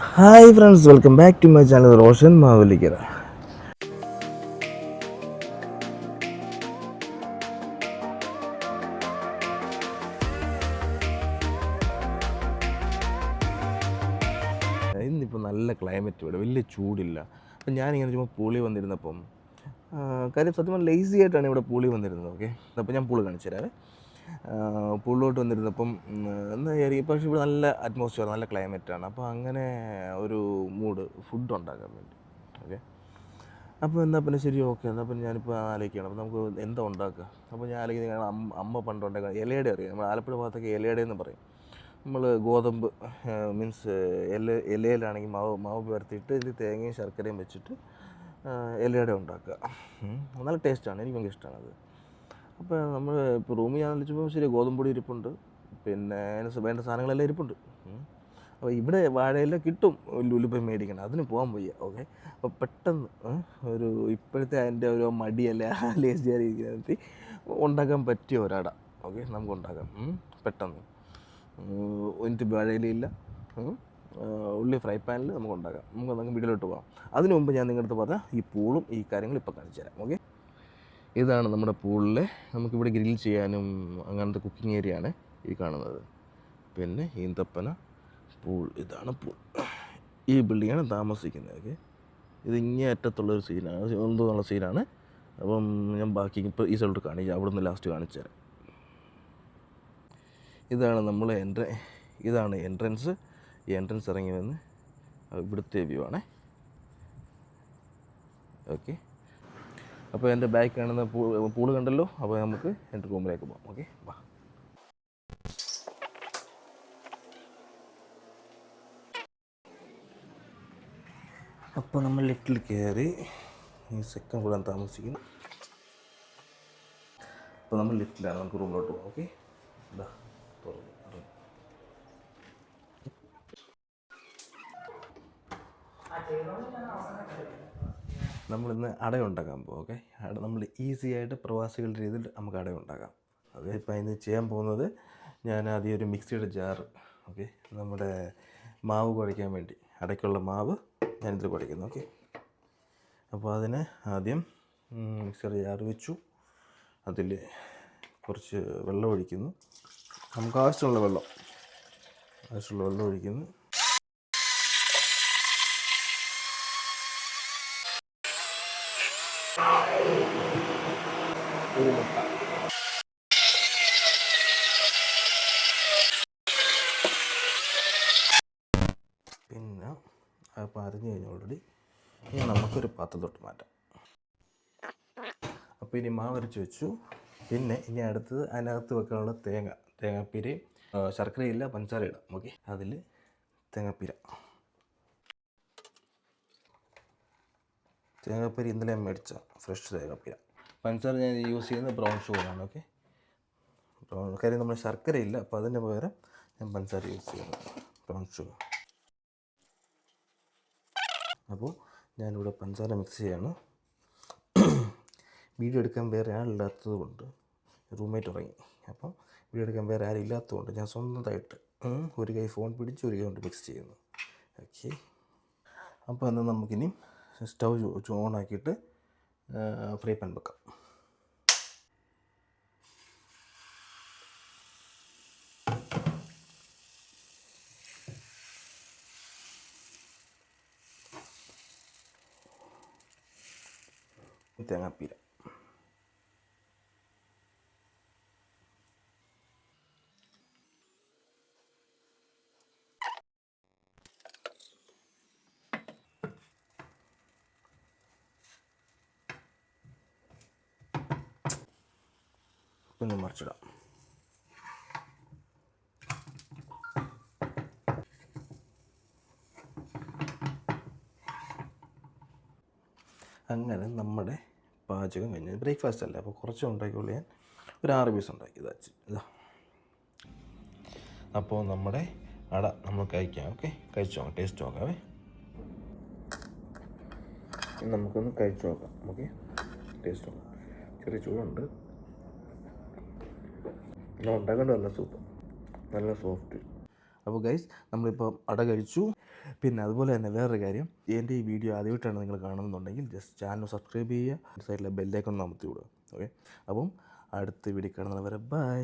Hi friends, welcome back to my channel Roshan Mavelikara. ഇന്നിപ്പോൾ നല്ല climate, ഇവിടെ വലിയ ചൂടില്ല. അപ്പം ഞാനിങ്ങനെ ചുമ്മാ പൂളി വന്നിരുന്നപ്പം കാര്യം സത്യം പറഞ്ഞാൽ ലേസി ആയിട്ടാണ് ഇവിടെ പൂളി വന്നിരുന്നത്. ഓക്കെ, അപ്പോൾ ഞാൻ പൂളി കാണിച്ചു തരാവേ. പൂളിലോട്ട് വന്നിരുന്നപ്പം എന്താ വിചാരിക്കും, പക്ഷേ ഇവിടെ നല്ല അറ്റ്മോസ്ഫിയർ, നല്ല ക്ലൈമറ്റാണ്. അപ്പോൾ അങ്ങനെ ഒരു മൂഡ് ഫുഡ് ഉണ്ടാക്കാൻ വേണ്ടി. ഓക്കെ, അപ്പോൾ എന്നാൽ പിന്നെ ശരി, ഓക്കെ, എന്നാൽ പിന്നെ ഞാനിപ്പോൾ ആലോചിക്കുകയാണ്, അപ്പോൾ നമുക്ക് എന്താ ഉണ്ടാക്കുക. അപ്പോൾ ഞാൻ ആലോചിക്കുന്നത് അമ്മ പണ്ട് ഉണ്ടാക്കുക ഇലയുടെ അറിയാം, നമ്മൾ ആലപ്പുഴ ഭാഗത്തൊക്കെ ഇലയുടെയെന്ന് പറയും. നമ്മൾ ഗോതമ്പ് മീൻസ് ഇലയിലാണെങ്കിൽ മാവ് പരത്തിയിട്ട് ഇതിൽ തേങ്ങയും ശർക്കരയും വെച്ചിട്ട് ഇലയുടെ ഉണ്ടാക്കുക. നല്ല ടേസ്റ്റാണ്, എനിക്ക് ഭയങ്കര ഇഷ്ടമാണത്. അപ്പോൾ നമ്മൾ ഇപ്പോൾ റൂമിൽ ഞാൻ വിളിച്ചപ്പോൾ ശരി ഗോതമ്പ് പൊടി ഇരിപ്പുണ്ട്, പിന്നെ അതിന് വേണ്ട സാധനങ്ങളെല്ലാം ഇരിപ്പുണ്ട്. അപ്പോൾ ഇവിടെ വാഴയില കിട്ടും, ലുലു പോയി മേടിക്കണം, അതിന് പോകാൻ വയ്യ. ഓക്കെ, അപ്പോൾ പെട്ടെന്ന് ഒരു ഇപ്പോഴത്തെ അതിൻ്റെ ഒരു മടിയല്ല ലേസിയായിരിക്കുന്നത് ഉണ്ടാക്കാൻ പറ്റിയ ഒരട. ഓക്കെ, നമുക്ക് ഉണ്ടാക്കാം പെട്ടെന്ന്. എനിക്ക് വാഴയിലയില്ല, ഉള്ളി ഫ്രൈ പാനിൽ നമുക്ക് ഉണ്ടാക്കാം. നമുക്ക് വീട്ടിലോട്ട് പോകാം. അതിനു മുമ്പ് ഞാൻ നിങ്ങളുടെ അടുത്ത് പറഞ്ഞ ഈ പൂളും ഈ കാര്യങ്ങളും ഇപ്പോൾ കാണിച്ചു തരാം. ഓക്കെ, ഇതാണ് നമ്മുടെ പൂളിലെ, നമുക്കിവിടെ ഗ്രിൽ ചെയ്യാനും അങ്ങനത്തെ കുക്കിംഗ് ഏരിയ ആണ് ഈ കാണുന്നത്. പിന്നെ ഈന്തപ്പന പൂൾ, ഇതാണ് പൂൾ. ഈ ബിൽഡിങ്ങാണ് താമസിക്കുന്നത്. ഓക്കെ, ഇത് ഇങ്ങേ അറ്റത്തുള്ളൊരു സീനാണ്, എന്നുള്ള സീനാണ്. അപ്പം ഞാൻ ബാക്കി ഇപ്പോൾ ഈ സൈഡിലോട്ട് കാണിക്കാം, അവിടെ നിന്ന് ലാസ്റ്റ് കാണിച്ചു തരാം. ഇതാണ് നമ്മൾ ഇതാണ് എൻട്രൻസ്. ഈ എൻട്രൻസ് ഇറങ്ങി വന്ന് ഇവിടുത്തെ വ്യൂ ആണേ. ഓക്കെ, അപ്പോൾ എൻ്റെ ബാക്ക് കാണുന്ന പൂള് കണ്ടല്ലോ. അപ്പോൾ നമുക്ക് എൻ്റെ റൂമിലേക്ക് പോകാം. ഓക്കെ, വാ. അപ്പോൾ നമ്മൾ ലിഫ്റ്റിൽ കയറി ഈ സെക്കൻഡ് ഫ്ലോറിലാണ് താമസിക്കുന്നത്. അപ്പോൾ നമ്മൾ ലിഫ്റ്റിലാണ്, നമുക്ക് റൂമിലോട്ട് പോകാം. ഓക്കെ, ഇതാ തുറന്നു. നമ്മളിന്ന് അട ഉണ്ടാക്കാൻ പോകും. ഓക്കെ, നമ്മൾ ഈസി ആയിട്ട് പ്രവാസികളുടെ രീതിയിൽ നമുക്ക് അട ഉണ്ടാക്കാം. ഓക്കെ, ഇപ്പോൾ അതിന് ചെയ്യാൻ പോകുന്നത്, ഞാൻ ആദ്യം ഒരു മിക്സിയുടെ ജാറ്, ഓക്കെ, നമ്മുടെ മാവ് കുഴയ്ക്കാൻ വേണ്ടി അടയ്ക്കുള്ള മാവ് ഞാനിതിൽ കുഴയ്ക്കുന്നു. ഓക്കെ, അപ്പോൾ അതിന് ആദ്യം മിക്സിയുടെ ജാറ് വെച്ചു, അതിൽ കുറച്ച് വെള്ളം ഒഴിക്കുന്നു. നമുക്ക് ആവശ്യമുള്ള വെള്ളം ഒഴിക്കുന്നു. ഒരു മുട്ട, പിന്നെ അപ്പോൾ അരിഞ്ഞു കഴിഞ്ഞാൽ ഓൾറെഡി ഇനി നമുക്കൊരു പാത്രത്തോട്ട് മാറ്റാം. അപ്പോൾ ഇനി മാവ് അരച്ച് വെച്ചു. പിന്നെ ഇനി അടുത്തത് അതിനകത്ത് വെക്കാനുള്ള തേങ്ങാപ്പീരയും ശർക്കരയില്ല, പഞ്ചസാര ഇടാം. ഓക്കെ, അതിൽ തേങ്ങാപ്പീര ഇന്നലെ മേടിച്ച ഫ്രഷ് തേങ്ങാപ്പീര. പഞ്ചസാര ഞാൻ യൂസ് ചെയ്യുന്നത് ബ്രൗൺ ഷുഗറാണ്. ഓക്കെ, കാര്യം നമ്മൾ ശർക്കരയില്ല, അപ്പോൾ അതിന് പകരം ഞാൻ പഞ്ചസാര യൂസ് ചെയ്യുന്നത് ബ്രൗൺ ഷുഗർ. അപ്പോൾ ഞാനിവിടെ പഞ്ചസാര മിക്സ് ചെയ്യാണ്. വീഡിയോ എടുക്കാൻ വേറെ ആളില്ലാത്തത് കൊണ്ട്, റൂംമേറ്റ് ഉറങ്ങി, അപ്പം വീഡിയോ എടുക്കാൻ വേറെ ആരും ഇല്ലാത്തതുകൊണ്ട് ഞാൻ സ്വന്തമായിട്ട് ഒരു കൈ ഫോൺ പിടിച്ച് ഒരു കൈ കൊണ്ട് മിക്സ് ചെയ്യുന്നു. ഓക്കെ, അപ്പോൾ എന്നാൽ നമുക്കിനി സ്റ്റൗ ഓണാക്കിയിട്ട് ഫ്രൈ പാൻ വെക്കാം. തേങ്ങാപ്പീര പിന്നെ മറിച്ചിടാം. അങ്ങനെ നമ്മുടെ പാചകം കഴിഞ്ഞ്, ബ്രേക്ക്ഫാസ്റ്റ് അല്ലേ, അപ്പോൾ കുറച്ച് ഉണ്ടാക്കിയുള്ളൂ. ഞാൻ ഒരു 6 പീസ് ഉണ്ടാക്കി, ഇതാ. അപ്പോൾ നമ്മുടെ അട നമ്മൾ കഴിക്കാം. ഓക്കെ, കഴിച്ചു നോക്കാം, ടേസ്റ്റ് നോക്കാവേ. നമുക്കൊന്ന് കഴിച്ചു നോക്കാം. ഓക്കെ, ടേസ്റ്റ് നോക്കാം. ചെറിയ ചൂടുണ്ട്. ഞാൻ ഉണ്ടാക്കേണ്ട നല്ല സൂപ്പ്, നല്ല സോഫ്റ്റ്. അപ്പോൾ ഗൈസ് നമ്മളിപ്പോൾ അട കഴിച്ചു. പിന്നെ അതുപോലെ തന്നെ വേറൊരു കാര്യം, എൻ്റെ ഈ വീഡിയോ ആദ്യമായിട്ടാണ് നിങ്ങൾ കാണുന്നുണ്ടെങ്കിൽ ജസ്റ്റ് ചാനൽ സബ്സ്ക്രൈബ് ചെയ്യുക, സൈഡിലെ ബെല്ലൈക്കൺ അമർത്തി വിടുക. ഓക്കെ, അപ്പം അടുത്ത വീഡിയോ കാണുന്നവരെ ബൈ.